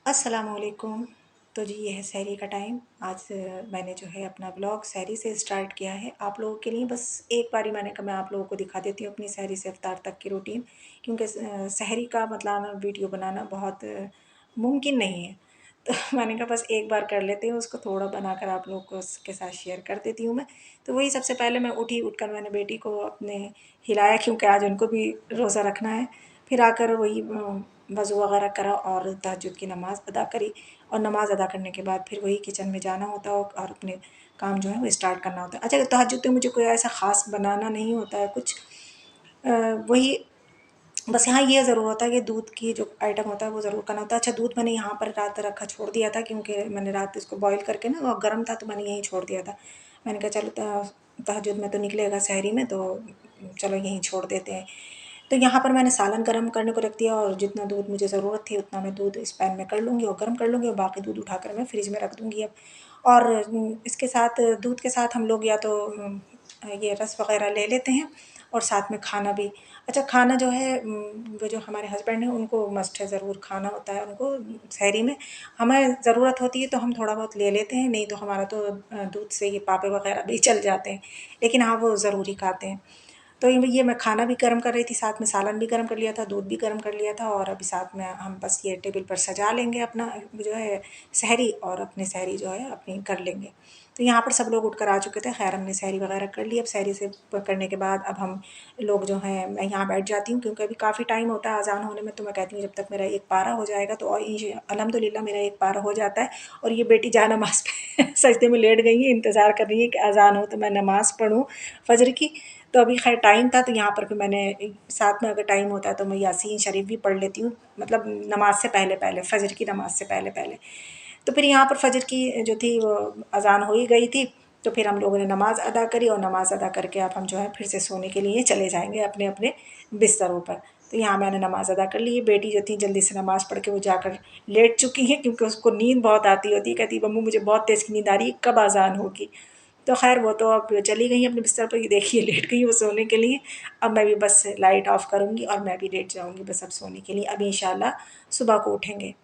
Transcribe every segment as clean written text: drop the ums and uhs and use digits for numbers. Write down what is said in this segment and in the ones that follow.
अस्सलामुअलैकुम। तो जी ये है सहरी का टाइम। आज मैंने जो है अपना व्लॉग सहरी से स्टार्ट किया है आप लोगों के लिए। बस एक बारी मैंने कहा मैं आप लोगों को दिखा देती हूँ अपनी सहरी से इफ्तार तक की रूटीन, क्योंकि सहरी का मतलब वीडियो बनाना बहुत मुमकिन नहीं है। तो मैंने कहा बस एक बार कर लेते हैं उसको, थोड़ा बनाकर आप लोग को उसके साथ शेयर कर देती हूँ मैं। तो वही सबसे पहले मैं उठकर मैंने बेटी को अपने हिलाया, क्योंकि आज उनको भी रोज़ा रखना है। फिर आकर वही वज़ू वग़ैरह करा और तहज्जुद की नमाज़ अदा करी। और नमाज़ अदा करने के बाद फिर वही किचन में जाना होता है और अपने काम जो है वो स्टार्ट करना होता है। अच्छा, तहज्जुद तो मुझे कोई ऐसा ख़ास बनाना नहीं होता है कुछ, वही बस यहाँ ये ज़रूर होता है कि दूध की जो आइटम होता है वो ज़रूर करना होता है। अच्छा, दूध मैंने यहाँ पर रात रखा छोड़ दिया था, क्योंकि मैंने रात इसको बॉयल करके ना वो गर्म था तो मैंने यहीं छोड़ दिया था। मैंने कहा चलो तहज्जुद में तो निकलेगा सहरी में, तो चलो यहीं छोड़ देते हैं। तो यहाँ पर मैंने सालन गर्म करने को रख दिया और जितना दूध मुझे ज़रूरत थी उतना मैं दूध इस पैन में कर लूँगी और गर्म कर लूँगी, और बाकी दूध उठाकर मैं फ्रिज में रख दूँगी अब। और इसके साथ दूध के साथ हम लोग या तो ये रस वग़ैरह ले लेते हैं और साथ में खाना भी। अच्छा, खाना जो है वो जो हमारे हस्बैंड हैं उनको मस्ट है, ज़रूर खाना होता है उनको सहरी में। हमें ज़रूरत होती है तो हम थोड़ा बहुत ले लेते हैं, नहीं तो हमारा तो दूध से ये पापे वग़ैरह भी चल जाते हैं, लेकिन हाँ वो ज़रूर ही खाते हैं। तो ये मैं खाना भी गर्म कर रही थी, साथ में सालन भी गर्म कर लिया था, दूध भी गर्म कर लिया था, और अभी साथ में हम बस ये टेबल पर सजा लेंगे अपना जो है सहरी, और अपनी सहरी जो है अपनी कर लेंगे। तो यहाँ पर सब लोग उठकर आ चुके थे। खैर हमने सहरी वगैरह कर ली। अब सहरी से करने के बाद अब हम लोग जो हैं, मैं यहाँ बैठ जाती हूँ क्योंकि अभी काफ़ी टाइम होता है अज़ान होने में। तो मैं कहती हूँ जब तक मेरा एक पारा हो जाएगा तो, और अल्हम्दुलिल्लाह मेरा एक पारा हो जाता है। और ये बेटी जा नमाज़ पे सजदे में लेट गई है, इंतज़ार कर रही है कि अज़ान हो तो मैं नमाज़ पढ़ूँ फ़जर की। तो अभी खैर टाइम था तो यहाँ पर फिर मैंने साथ में अगर टाइम होता है तो मैं यासीन शरीफ भी पढ़ लेती हूँ, मतलब नमाज से पहले पहले, फ़जर की नमाज से पहले पहले। तो फिर यहाँ पर फ़जर की जो थी वो अज़ान हो ही गई थी। तो फिर हम लोगों ने नमाज़ अदा करी, और नमाज़ अदा करके अब हम जो है फिर से सोने के लिए चले जाएंगे अपने अपने बिस्तरों पर। तो यहाँ मैंने नमाज़ अदा कर ली। बेटी जो थी जल्दी से नमाज़ पढ़ के वो जाकर लेट चुकी है, क्योंकि उसको नींद बहुत आती होती है। कहती मम्मू मुझे बहुत तेज़ नींद आ रही है, कब अज़ान होगी। तो खैर वो तो अब चली गई अपने बिस्तर पर, ये देखिए लेट गई वो सोने के लिए। अब मैं भी बस लाइट ऑफ़ करूँगी और मैं भी लेट जाऊँगी बस अब सोने के लिए। अब इंशाल्लाह सुबह को उठेंगे।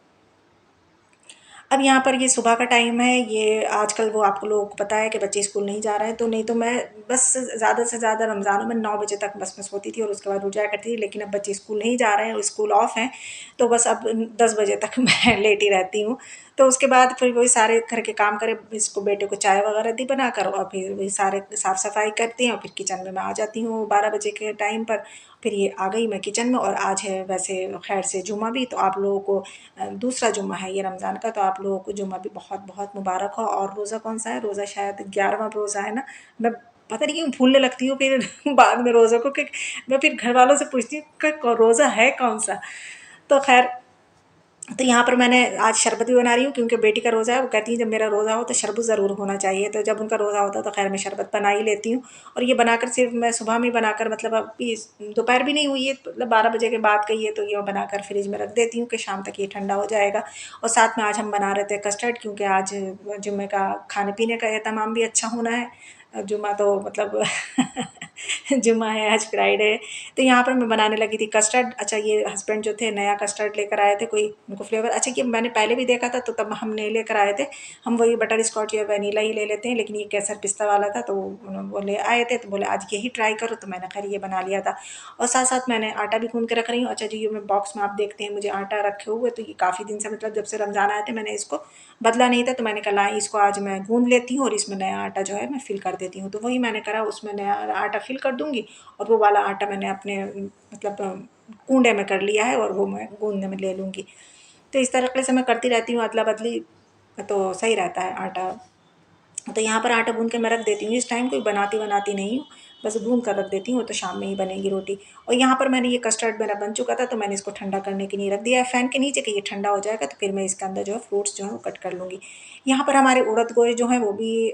अब यहाँ पर ये सुबह का टाइम है, ये आजकल वो आप लोगों को पता है कि बच्चे स्कूल नहीं जा रहे हैं, तो नहीं तो मैं बस ज़्यादा से ज़्यादा रमज़ानों में 9 बजे तक बस मैं सोती थी और उसके बाद उठ जाया करती थी। लेकिन अब बच्चे स्कूल नहीं जा रहे हैं और स्कूल ऑफ हैं, तो बस अब 10 बजे तक मैं लेटी रहती हूँ। तो उसके बाद फिर वही सारे घर के काम करे, इसको बेटे को चाय वगैरह दी बनाकर, और फिर वही सारे साफ़-सफ़ाई करती हैं और फिर किचन में मैं आ जाती हूँ 12 बजे के टाइम पर। फिर ये आ गई मैं किचन में, और आज है वैसे खैर से जुम्मा भी, तो आप लोगों को दूसरा जुम्मा है ये रमज़ान का, तो आप लोगों को जुम्मा भी बहुत बहुत मुबारक हो। और रोज़ा कौन-सा है? रोज़ा शायद 11वां रोज़ा है ना? मैं पता नहीं क्यों भूलने लगती हूँ फिर बाद में रोज़ों को, कि मैं फिर घरवालों से पूछती हूँ कि रोज़ा है कौन-सा? तो खैर, तो यहाँ पर मैंने आज शरबत भी बना रही हूँ, क्योंकि बेटी का रोज़ा है। वो कहती है जब मेरा रोज़ा हो तो शरबत ज़रूर होना चाहिए, तो जब उनका रोज़ा होता है तो खैर मैं शरबत बना ही लेती हूँ। और ये बनाकर सिर्फ मैं सुबह में बनाकर, मतलब अभी दोपहर भी नहीं हुई है, मतलब 12 बजे के बाद का ही है, तो ये बनाकर फ्रिज में रख देती हूँ कि शाम तक ये ठंडा हो जाएगा। और साथ में आज हम बना रहे थे कस्टर्ड, क्योंकि आज जुम्मे का खाने पीने का एहतमाम भी अच्छा होना है। जुम्मा तो मतलब जुम्मा है, आज फ्राइडे है। तो यहाँ पर मैं बनाने लगी थी कस्टर्ड। अच्छा, ये हस्बैंड जो थे नया कस्टर्ड लेकर आए थे, कोई उनको फ्लेवर, अच्छा ये मैंने पहले भी देखा था तो तब हम नहीं लेकर आए थे। हम वही बटर स्कॉच या वनीला ही ले लेते हैं, लेकिन ये केसर पिस्ता वाला था तो वो ले आए थे, तो बोले आज यही ट्राई करो, तो मैंने खैर ये बना लिया था। और साथ साथ मैंने आटा भी गूँध के रख रही हूँ। अच्छा जी, ये मैं बॉक्स में आप देखते हैं मुझे आटा रखे हुए, तो ये काफ़ी दिन से, मतलब जब से रमज़ान आए थे मैंने इसको बदला नहीं था, तो मैंने कहा लाएँ इसको आज मैं गूँध लेती हूँ और इसमें नया आटा जो है मैं फ़िल कर देती हूँ। तो वही मैंने करा, उसमें नया आटा फ़िल कर दूँगी, और वो वाला आटा मैंने अपने मतलब कूंडे में कर लिया है और वो मैं गूँधने में ले लूँगी। तो इस तरीके से मैं करती रहती हूँ अदला-बदली, तो सही रहता है आटा। तो यहाँ पर आटा गूँध के मैं रख देती हूँ। इस टाइम कोई बनाती नहीं हूँ, बस गूँध कर रख देती हूँ, तो शाम में ही बनेगी रोटी। और यहाँ पर मैंने ये कस्टर्ड मेरा बन चुका था, तो मैंने इसको ठंडा करने के लिए रख दिया है फ़ैन के नीचे कि ये ठंडा हो जाएगा, तो फिर मैं इसके अंदर जो है फ्रूट्स जो है वो कट कर लूँगी। यहाँ पर हमारे उड़द गोश्त जो हैं वो भी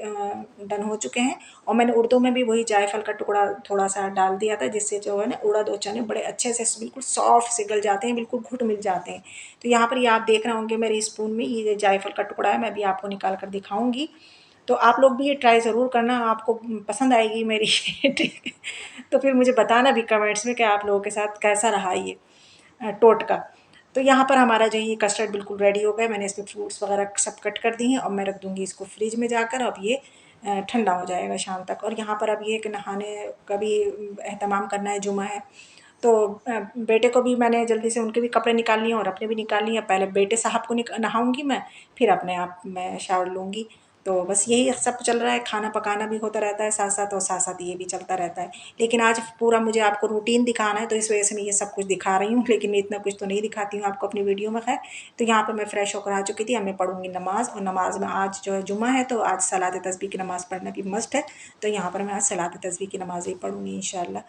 डन हो चुके हैं, और मैंने उड़दों में भी वही जायफ़ल का टुकड़ा थोड़ा-सा डाल दिया था, जिससे जो है ना उड़द और चने बड़े अच्छे से बिल्कुल सॉफ्ट से गल जाते हैं, बिल्कुल घुट मिल जाते हैं। तो यहाँ पर ये आप देख रहे होंगे मेरे स्पून में ये जायफ़ल का टुकड़ा है, मैं भी आपको निकाल कर दिखाऊँगी। तो आप लोग भी ये ट्राई ज़रूर करना, आपको पसंद आएगी मेरी ट्रिक। तो फिर मुझे बताना भी कमेंट्स में कि आप लोगों के साथ कैसा रहा ये टोटका। तो यहाँ पर हमारा जो ये कस्टर्ड बिल्कुल रेडी हो गया। मैंने इसमें फ्रूट्स वगैरह सब कट कर दिए हैं और मैं रख दूँगी इसको फ्रिज में जाकर। अब ये ठंडा हो जाएगा शाम तक। और यहाँ पर अब ये कि नहाने का भी एहतमाम करना है, जुमा है, तो बेटे को भी मैंने जल्दी से उनके भी कपड़े निकाल लिए और अपने भी निकाल लिए। पहले बेटे साहब को नहाऊंगी मैं, फिर अपने आप मैं शावर लूँगी। तो बस यही सब चल रहा है, खाना पकाना भी होता रहता है साथ साथ, और साथ साथ ये भी चलता रहता है। लेकिन आज पूरा मुझे आपको रूटीन दिखाना है, तो इस वजह से मैं ये सब कुछ दिखा रही हूँ, लेकिन मैं इतना कुछ तो नहीं दिखाती हूँ आपको अपनी वीडियो में। खैर, तो यहाँ पर मैं फ़्रेश होकर आ चुकी थी। अब मैं पढ़ूंगी नमाज़, और नमाज़ में आज जो है जुमा है, तो आज सलात तस्बीह की नमाज़ पढ़ना भी मस्ट है। तो यहाँ पर मैं आज सलात तस्बीह की नमाज़ ही पढ़ूंगी इंशाल्लाह।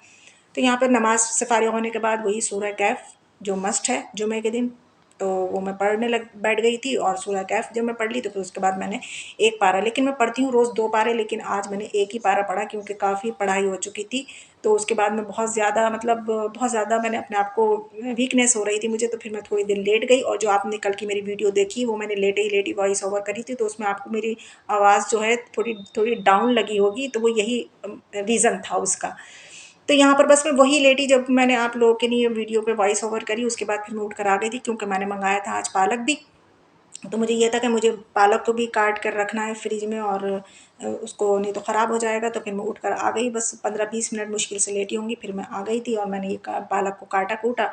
तो यहाँ पर नमाज से फारिग होने के बाद वही सूरह कैफ जो मस्ट है जुमे के दिन, तो वो मैं पढ़ने लग बैठ गई थी। और सूरह कैफ जब मैं पढ़ ली तो फिर उसके बाद मैंने एक पारा, लेकिन मैं पढ़ती हूँ रोज़ 2 पारे, लेकिन आज मैंने एक ही पारा पढ़ा क्योंकि काफ़ी पढ़ाई हो चुकी थी। तो उसके बाद मैं बहुत ज़्यादा, मतलब बहुत ज़्यादा मैंने अपने आप को वीकनेस हो रही थी मुझे, तो फिर मैं थोड़ी देर लेट गई। और जो आपने कल की मेरी वीडियो देखी वो मैंने लेटे ही वॉइस ओवर करी थी, तो उसमें आपको मेरी आवाज़ जो है थोड़ी थोड़ी डाउन लगी होगी, तो वो यही रीज़न था उसका। तो यहाँ पर बस मैं वही लेटी, जब मैंने आप लोगों के लिए वीडियो पे वॉइस ओवर करी, उसके बाद फिर मैं उठ कर आ गई थी, क्योंकि मैंने मंगाया था आज पालक भी। तो मुझे ये था कि मुझे पालक को भी काट कर रखना है फ्रिज में, और उसको नहीं तो ख़राब हो जाएगा। तो फिर मैं उठ कर आ गई, बस 15-20 मिनट मुश्किल से लेटी होंगी, फिर मैं आ गई थी। और मैंने ये पालक को काटा कूटा,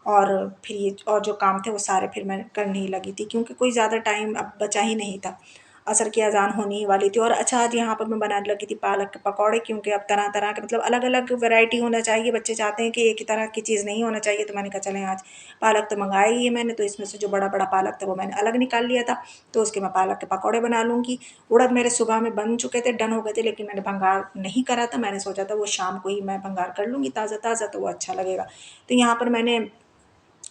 और फिर ये और जो काम थे वो सारे फिर मैं करने ही लगी थी, क्योंकि कोई ज़्यादा टाइम अब बचा ही नहीं था, असर की अज़ान होने ही वाली थी। और अच्छा, आज यहाँ पर मैं बनाने लगी थी पालक के पकौड़े, क्योंकि अब तरह तरह के, मतलब अलग अलग वैरायटी होना चाहिए। बच्चे चाहते हैं कि एक ही तरह की चीज़ नहीं होना चाहिए। तो मैंने कहा चलें, आज पालक तो मंगाया ही है मैंने, तो इसमें से जो बड़ा बड़ा पालक था वो मैंने अलग निकाल लिया था, तो उसके मैं पालक के पकौड़े बना लूँगी। उड़द मेरे सुबह में बन चुके थे, डन हो गए थे, लेकिन मैंने भंगार नहीं करा था। मैंने सोचा था वो शाम को ही मैं भंगार कर लूँगी ताज़ा ताज़ा, तो वो अच्छा लगेगा। तो यहाँ पर मैंने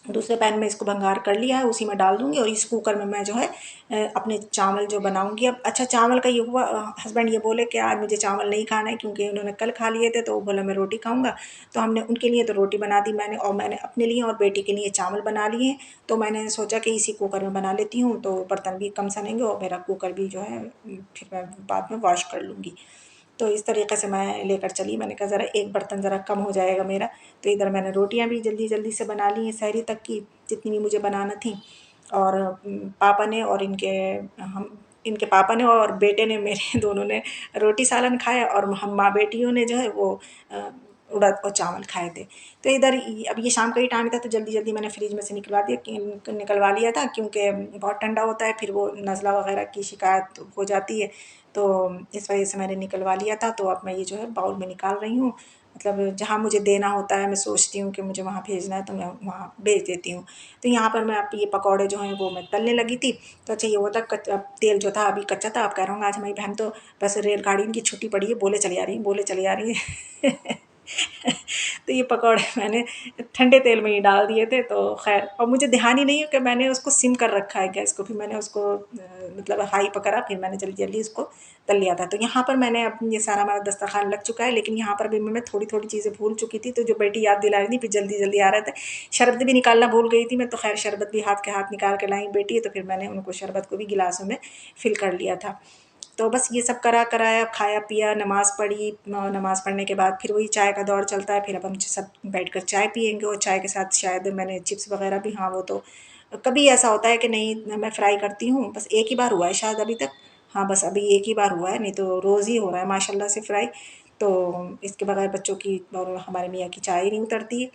दूसरे पैन में इसको भंगार कर लिया है, उसी में डाल दूँगी। और इस कुकर में मैं जो है अपने चावल जो बनाऊँगी। अब अच्छा, चावल का ये हुआ, हस्बैंड ये बोले कि आज मुझे चावल नहीं खाना है, क्योंकि उन्होंने कल खा लिए थे, तो वो बोला मैं रोटी खाऊँगा। तो हमने उनके लिए तो रोटी बना दी मैंने, और मैंने अपने लिए और बेटी के लिए चावल बना लिए हैं। तो मैंने सोचा कि इसी कुकर में बना लेती हूँ, तो बर्तन भी कम सनेंगे और मेरा कुकर भी जो है फिर मैं बाद में वॉश कर लूँगी। तो इस तरीक़े से मैं लेकर चली। मैंने कहा ज़रा एक बर्तन ज़रा कम हो जाएगा मेरा। तो इधर मैंने रोटियां भी जल्दी जल्दी से बना ली हैं, सहरी तक की जितनी भी मुझे बनाना थी। और पापा ने और इनके पापा ने और बेटे ने मेरे दोनों ने रोटी सालन खाया, और हम माँ बेटियों ने जो है वो उड़द और चावल खाए थे। तो इधर अब ये शाम का ही टाइम था, तो जल्दी जल्दी मैंने फ्रिज में से निकलवा लिया था, क्योंकि बहुत ठंडा होता है, फिर वो नज़ला वगैरह की शिकायत हो जाती है। तो इस वजह से मैंने निकलवा लिया था। तो अब मैं ये जो है बाउल में निकाल रही हूँ, मतलब जहाँ मुझे देना होता है, मैं सोचती हूँ कि मुझे वहाँ भेजना है, तो मैं वहाँ भेज देती हूँ। तो यहाँ पर मैं अब ये पकौड़े जो हैं वो मैं तलने लगी थी। तो अच्छा, ये होता अब तेल जो था अभी कच्चा था। आप कह रहा हूँ आज हमारी बहन तो बस रेलगाड़ी इनकी छुट्टी पड़ी है, बोले चली आ रही है, बोले चली आ रही है। तो ये पकौड़े मैंने ठंडे तेल में ही डाल दिए थे। तो खैर, और मुझे ध्यान ही नहीं है कि मैंने उसको सिम कर रखा है गैस को, फिर मैंने उसको मतलब हाई पकड़ा, फिर मैंने जल्दी जल्दी उसको तल लिया था। तो यहाँ पर मैंने अब ये सारा हमारा दस्तरखान लग चुका है, लेकिन यहाँ पर भी मैं थोड़ी थोड़ी चीज़ें भूल चुकी थी। तो जो बेटी याद दिला रही थी, फिर जल्दी जल्दी आ रहे थे। शरबत भी निकालना भूल गई थी मैं, तो खैर शरबत भी हाथ के हाथ निकाल के लाई बेटी है, तो फिर मैंने उनको शरबत को भी गिलासों में फिल कर लिया था। तो बस ये सब करा कराया, खाया पिया, नमाज़ पढ़ी। नमाज़ पढ़ने के बाद फिर वही चाय का दौर चलता है। फिर अब हम सब बैठकर चाय पिएंगे, और चाय के साथ शायद मैंने चिप्स वगैरह भी, हाँ वो तो कभी ऐसा होता है कि नहीं मैं फ्राई करती हूँ, बस एक ही बार हुआ है शायद अभी तक। हाँ, बस अभी एक ही बार हुआ है, नहीं तो रोज़ ही हो रहा है माशाल्लाह से फ्राई। तो इसके बगैर बच्चों की और हमारे मियाँ की चाय ही नहीं उतरती है।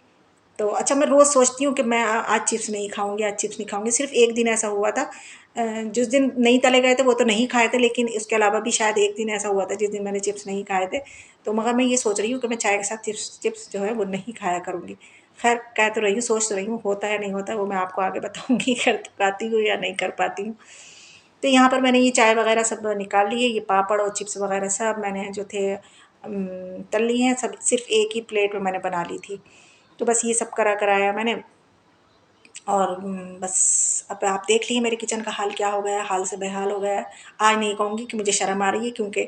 तो अच्छा, मैं रोज़ सोचती हूँ कि मैं आज चिप्स नहीं खाऊँगी, आज चिप्स नहीं खाऊँगी। सिर्फ़ एक दिन ऐसा हुआ था, जिस दिन नहीं तले गए थे वो तो नहीं खाए थे, लेकिन इसके अलावा भी शायद एक दिन ऐसा हुआ था जिस दिन मैंने चिप्स नहीं खाए थे। तो मगर मैं ये सोच रही हूँ कि मैं चाय के साथ चिप्स चिप्स जो है वो नहीं खाया करूँगी। ख़ैर, कह तो रही हूँ, सोच तो रही हूँ, होता है नहीं होता है वो मैं आपको आगे बताऊँगी, कर पाती हूँ या नहीं कर पाती हूँ। तो यहाँ पर मैंने ये चाय वगैरह सब निकाल ली है, ये पापड़ और चिप्स वगैरह सब मैंने जो थे तल लिए हैं, सब सिर्फ़ एक ही प्लेट में मैंने बना ली थी। तो बस ये सब करा कराया मैंने। और बस अब आप देख लीजिए मेरे किचन का हाल क्या हो गया है, हाल से बेहाल हो गया है। आज नहीं कहूँगी कि मुझे शर्म आ रही है, क्योंकि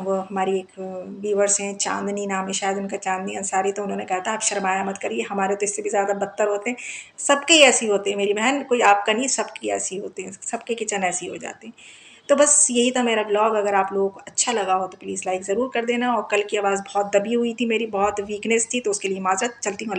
वो हमारी एक व्यूअर्स हैं, चाँदनी नाम है शायद उनका, चाँदनी अंसारी, तो उन्होंने कहा था आप शर्माया मत करिए, हमारे तो इससे भी ज़्यादा बदतर होते हैं। सबके ही ऐसी होती है मेरी बहन, कोई आपका नहीं, सबकी ऐसी होती हैं, सबके किचन ऐसी हो जाते हैं। तो बस यही था मेरा ब्लॉग। अगर आप लोगों को अच्छा लगा हो तो प्लीज़ लाइक ज़रूर कर देना। और कल की आवाज़ बहुत दबी हुई थी मेरी, बहुत वीकनेस थी, तो उसके लिए माज़रत। चलती हूँ।